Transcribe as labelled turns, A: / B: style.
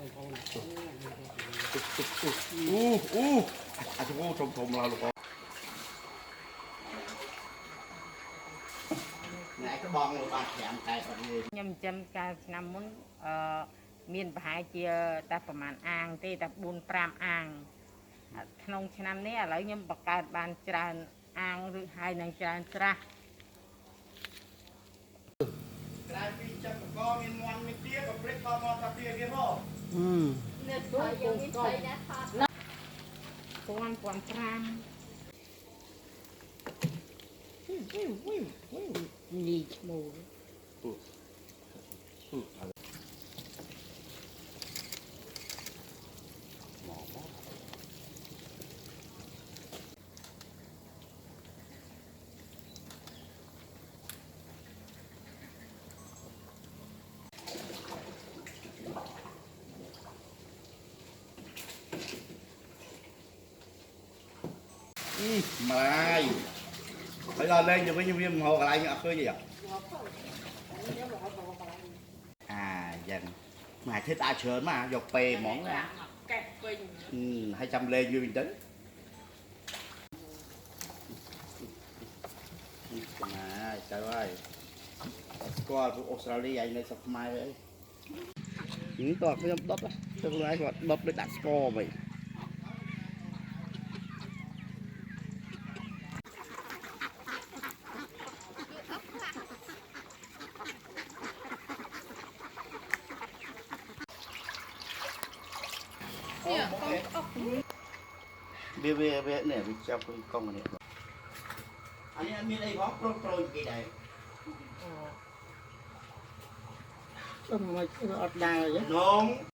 A: อาจจะพูดชมเราลูกไหนก็บองเราบาดแผลใจพอดียำจำการนำมุ้นมีนประหายเจียแต่ประมาณอ่างที่แต่บุญปรามอ่างขนมชนำนี้อะไรยำประกาศบานจานอ่างหรือให้นางจานตระกลายเป็นจักรก็มีมวลมีเตี้ยกับเปรตก็มอตะเตี้ยกี่พ่อเนื้อตัวยังมีใช้นะทอดกวนปรามนี่หมูมาไปรอเล่นอยู่với nhân viên hồ cái này khơi gì ạ dần mà thích ai sớm mà dọc bè món ra 200 lên như bình tĩnh mà trời ơi coi của Australia vậy này sắp mai đấy những toàn cái đốt đó tương lai gọi đốt để đặt score vậy bia này bị cho con này anh biết đây có pro gì đây mà ở đây vậy không